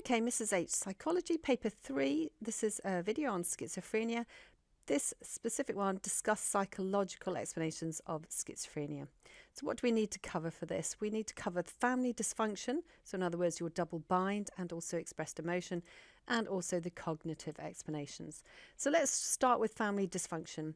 Okay, Mrs. H, Psychology, Paper 3. This is a video on schizophrenia. This specific one discusses psychological explanations of schizophrenia. So what do we need to cover for this? We need to cover family dysfunction, so in other words, your double bind and also expressed emotion, and also the cognitive explanations. So let's start with family dysfunction.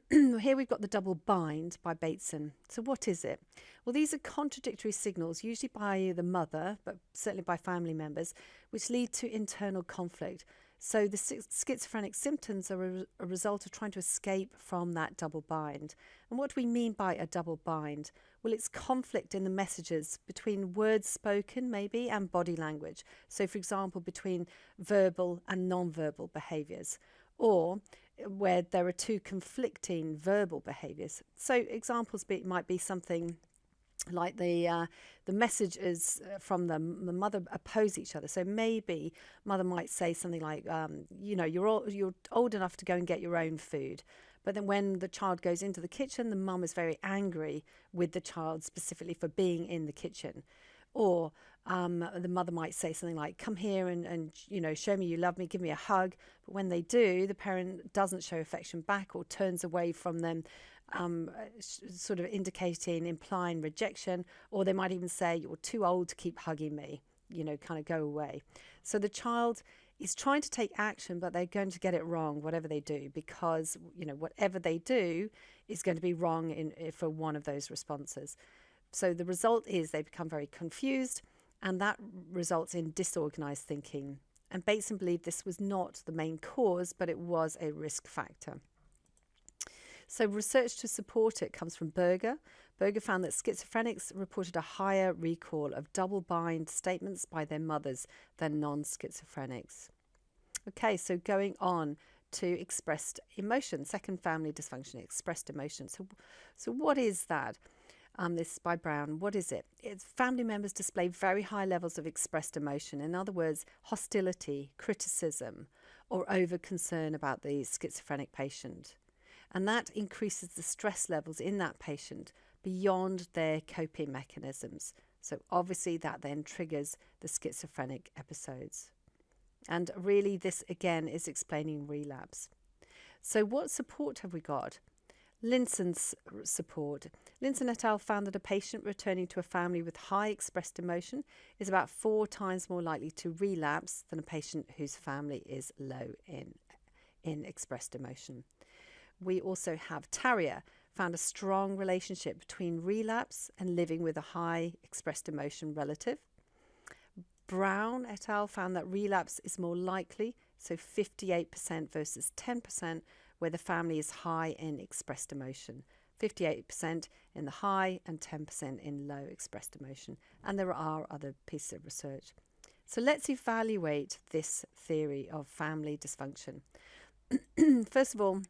Here we've got the double bind by Bateson. So what is it? Well, these are contradictory signals, usually by the mother, but certainly by family members, which lead to internal conflict. So the schizophrenic symptoms are a result of trying to escape from that double bind. And what do we mean by a double bind? Well, it's conflict in the messages between words spoken, maybe, and body language. So, for example, between verbal and non-verbal behaviours, or where there are two conflicting verbal behaviours. So examples might be something like the messages from the mother oppose each other. So maybe mother might say something like, you're old enough to go and get your own food. But then when the child goes into the kitchen, the mum is very angry with the child specifically for being in the kitchen. Or the mother might say something like, come here and show me you love me, give me a hug. But when they do, the parent doesn't show affection back or turns away from them, sort of implying rejection. Or they might even say, you're too old to keep hugging me, kind of go away. So the child is trying to take action, but they're going to get it wrong, whatever they do, because, whatever they do is going to be wrong for one of those responses. So the result is they become very confused, and that results in disorganized thinking. And Bateson believed this was not the main cause, but it was a risk factor. So research to support it comes from Berger. Berger found that schizophrenics reported a higher recall of double bind statements by their mothers than non-schizophrenics. Okay, so going on to expressed emotion, second family dysfunction, expressed emotion. So what is that? This is by Brown. What is it? It's family members display very high levels of expressed emotion. In other words, hostility, criticism, or over concern about the schizophrenic patient. And that increases the stress levels in that patient beyond their coping mechanisms. So obviously that then triggers the schizophrenic episodes. And really this again is explaining relapse. So what support have we got? Linson's support. Linson et al. Found that a patient returning to a family with high expressed emotion is about 4 times more likely to relapse than a patient whose family is low in expressed emotion. We also have Tarrier found a strong relationship between relapse and living with a high expressed emotion relative. Brown et al. Found that relapse is more likely, so 58% versus 10%, where the family is high in expressed emotion. 58% in the high and 10% in low expressed emotion. And there are other pieces of research. So let's evaluate this theory of family dysfunction. First of all,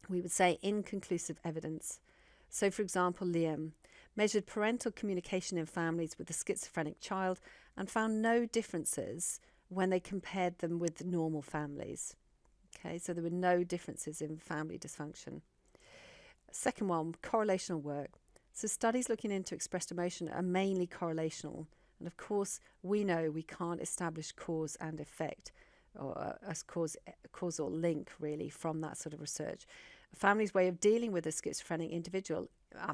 we would say inconclusive evidence. So for example, Liam measured parental communication in families with a schizophrenic child and found no differences when they compared them with normal families. Okay, so there were no differences in family dysfunction. Second one, correlational work. So studies looking into expressed emotion are mainly correlational. And of course, we know we can't establish cause and effect or a causal link really from that sort of research. A family's way of dealing with a schizophrenic individual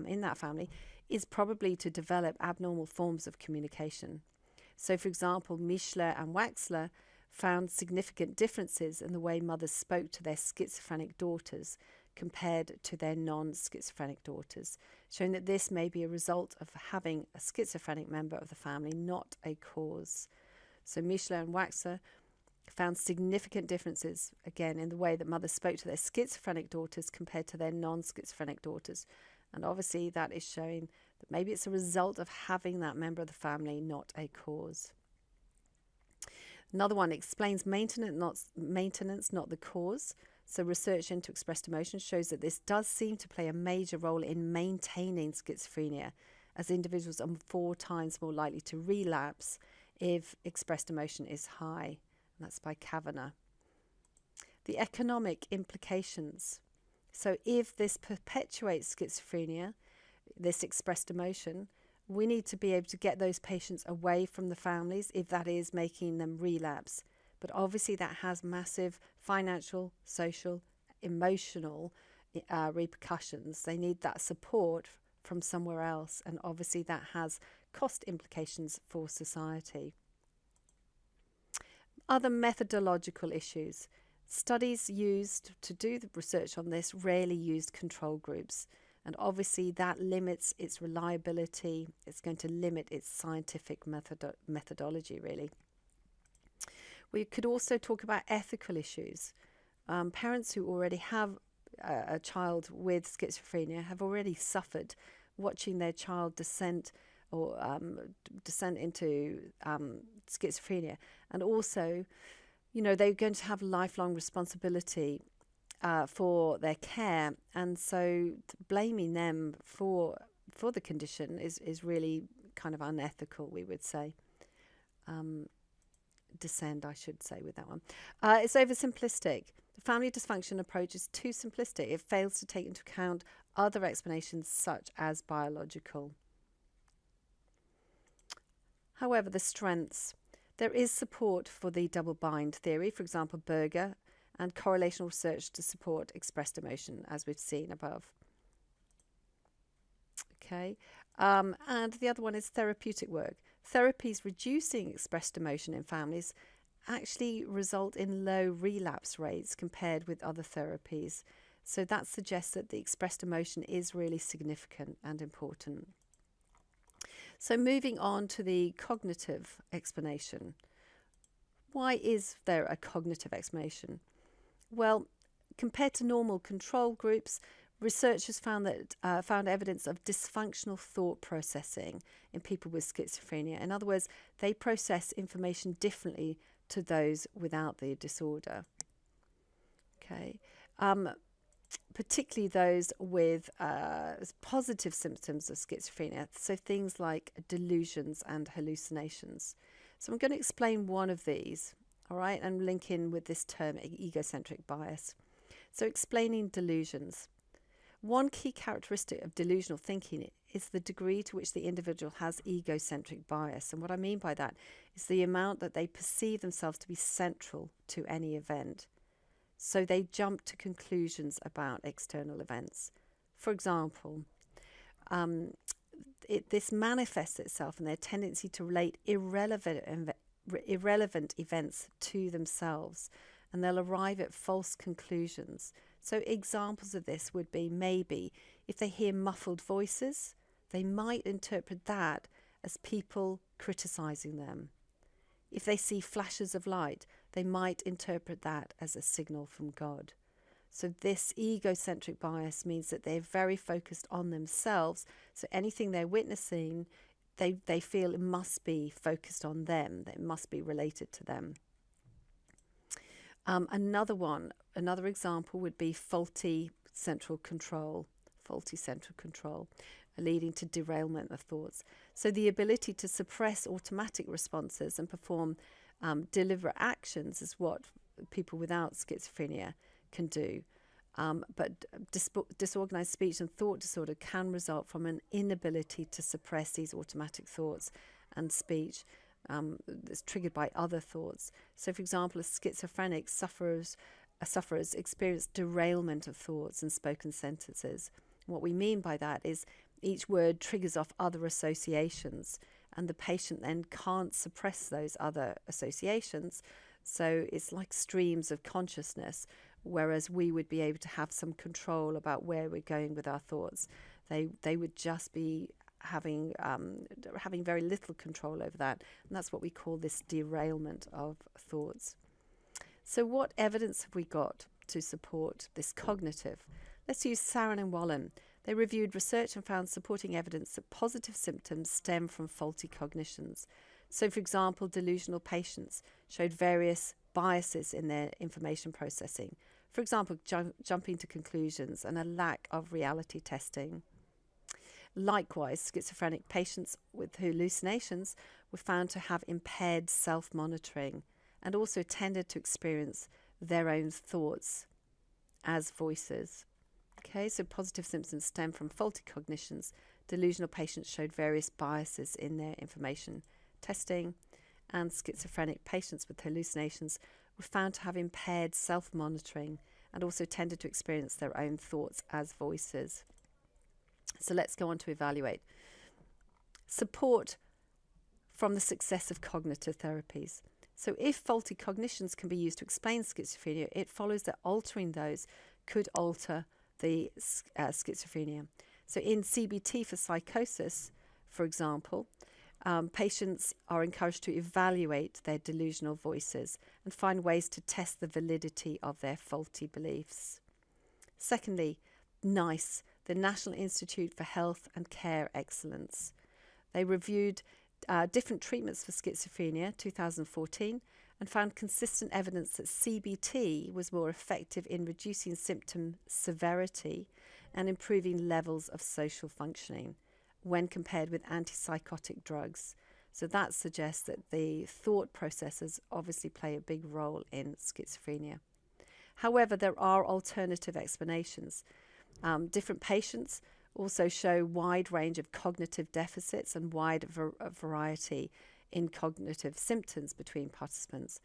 in that family is probably to develop abnormal forms of communication. So for example, Mischler and Waxler found significant differences in the way mothers spoke to their schizophrenic daughters compared to their non-schizophrenic daughters, showing that this may be a result of having a schizophrenic member of the family, not a cause. So Mischler and Waxler found significant differences, again, in the way that mothers spoke to their schizophrenic daughters compared to their non-schizophrenic daughters. And obviously that is showing that maybe it's a result of having that member of the family, not a cause. Another one explains maintenance, not the cause. So research into expressed emotion shows that this does seem to play a major role in maintaining schizophrenia, as individuals are 4 times more likely to relapse if expressed emotion is high. And that's by Kavanagh. The economic implications. So if this perpetuates schizophrenia, this expressed emotion, We need to be able to get those patients away from the families if that is making them relapse. But obviously that has massive financial, social, emotional repercussions. They need that support from somewhere else, and obviously that has cost implications for society. Other methodological issues. Studies used to do the research on this rarely used control groups, and obviously that limits its reliability. It's going to limit its scientific methodology, really. We could also talk about ethical issues. Parents who already have a child with schizophrenia have already suffered watching their child descent into schizophrenia, and also, they're going to have lifelong responsibility for their care, and so blaming them for the condition is really kind of unethical, we would say. Descend, I should say, with that one. It's oversimplistic. The family dysfunction approach is too simplistic. It fails to take into account other explanations such as biological. However, the strengths. There is support for the double-bind theory, for example, Berger, and correlational research to support expressed emotion, as we've seen above. Okay, and the other one is therapeutic work. Therapies reducing expressed emotion in families actually result in low relapse rates compared with other therapies. So that suggests that the expressed emotion is really significant and important. So moving on to the cognitive explanation. Why is there a cognitive explanation? Well, compared to normal control groups, researchers found evidence of dysfunctional thought processing in people with schizophrenia. In other words, they process information differently to those without the disorder. Okay, particularly those with positive symptoms of schizophrenia, so things like delusions and hallucinations. So I'm going to explain one of these, all right, and link in with this term egocentric bias. So explaining delusions. One key characteristic of delusional thinking is the degree to which the individual has egocentric bias. And what I mean by that is the amount that they perceive themselves to be central to any event. So they jump to conclusions about external events. For example, this manifests itself in their tendency to relate irrelevant events to themselves, and they'll arrive at false conclusions. So examples of this would be, maybe if they hear muffled voices, they might interpret that as people criticizing them. If they see flashes of light, they might interpret that as a signal from God. So this egocentric bias means that they're very focused on themselves. So anything they're witnessing, they feel it must be focused on them. It must be related to them. Another example would be faulty central control, leading to derailment of thoughts. So the ability to suppress automatic responses and perform deliberate actions is what people without schizophrenia can do. But disorganized speech and thought disorder can result from an inability to suppress these automatic thoughts and speech that's triggered by other thoughts. So, for example, a schizophrenic sufferers experience derailment of thoughts and spoken sentences. What we mean by that is each word triggers off other associations, and the patient then can't suppress those other associations. So it's like streams of consciousness, whereas we would be able to have some control about where we're going with our thoughts. They would just be having very little control over that, and that's what we call this derailment of thoughts. So what evidence have we got to support this cognitive? Let's use Sarin and Wallen. They reviewed research and found supporting evidence that positive symptoms stem from faulty cognitions. So, for example, delusional patients showed various biases in their information processing. For example, jumping to conclusions and a lack of reality testing. Likewise, schizophrenic patients with hallucinations were found to have impaired self-monitoring and also tended to experience their own thoughts as voices. Okay, so positive symptoms stem from faulty cognitions. Delusional patients showed various biases in their information testing, and schizophrenic patients with hallucinations were found to have impaired self-monitoring and also tended to experience their own thoughts as voices. So let's go on to evaluate. Support from the success of cognitive therapies. So if faulty cognitions can be used to explain schizophrenia, it follows that altering those could alter the schizophrenia. So in CBT for psychosis, for example, patients are encouraged to evaluate their delusional voices and find ways to test the validity of their faulty beliefs. Secondly, NICE, the National Institute for Health and Care Excellence. They reviewed different treatments for schizophrenia, 2014, and found consistent evidence that CBT was more effective in reducing symptom severity and improving levels of social functioning when compared with antipsychotic drugs. So that suggests that the thought processes obviously play a big role in schizophrenia. However, there are alternative explanations. Different patients also show wide range of cognitive deficits and wide variety in cognitive symptoms between participants.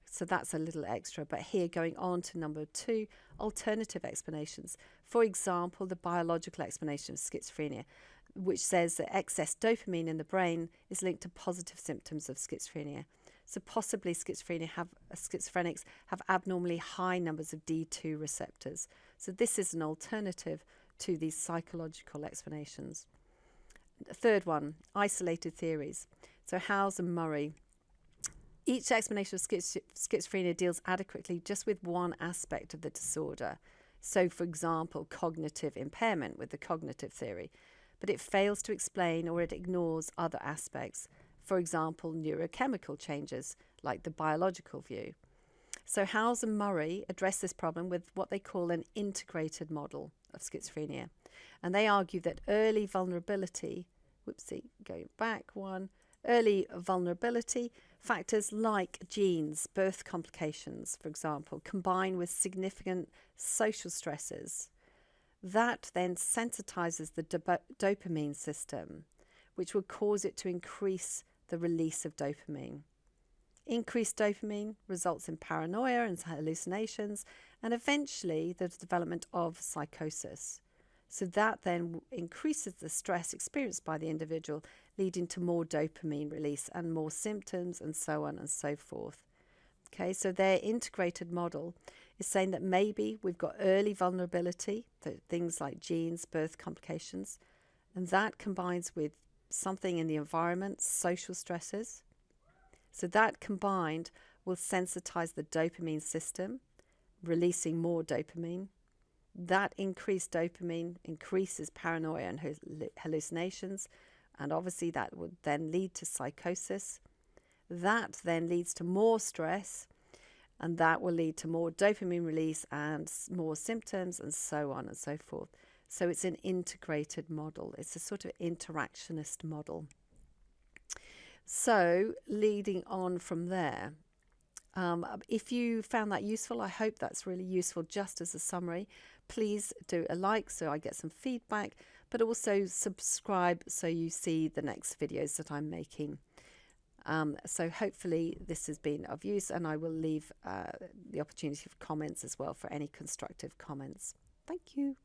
So that's a little extra. But here, going on to number 2, alternative explanations. For example, the biological explanation of schizophrenia, which says that excess dopamine in the brain is linked to positive symptoms of schizophrenia. So possibly schizophrenics have abnormally high numbers of D2 receptors. So this is an alternative to these psychological explanations. The third one, isolated theories. So Howes and Murray. Each explanation of schizophrenia deals adequately just with one aspect of the disorder. So, for example, cognitive impairment with the cognitive theory. But it fails to explain or it ignores other aspects. For example, neurochemical changes, like the biological view. So Howes and Murray address this problem with what they call an integrated model of schizophrenia. And they argue that early vulnerability, early vulnerability factors like genes, birth complications, for example, combine with significant social stresses. That then sensitizes the dopamine system, which will cause it to increase the release of dopamine. Increased dopamine results in paranoia and hallucinations, and eventually the development of psychosis. So that then increases the stress experienced by the individual, leading to more dopamine release and more symptoms and so on and so forth. Okay, so their integrated model is saying that maybe we've got early vulnerability, things like genes, birth complications, and that combines with something in the environment, social stresses. So that combined will sensitize the dopamine system, releasing more dopamine. That increased dopamine increases paranoia and hallucinations, and obviously that would then lead to psychosis. That then leads to more stress, and that will lead to more dopamine release and more symptoms and so on and so forth. So it's an integrated model. It's a sort of interactionist model. So leading on from there, if you found that useful, I hope that's really useful just as a summary. Please do a like so I get some feedback, but also subscribe so you see the next videos that I'm making. So hopefully this has been of use, and I will leave the opportunity for comments as well for any constructive comments. Thank you.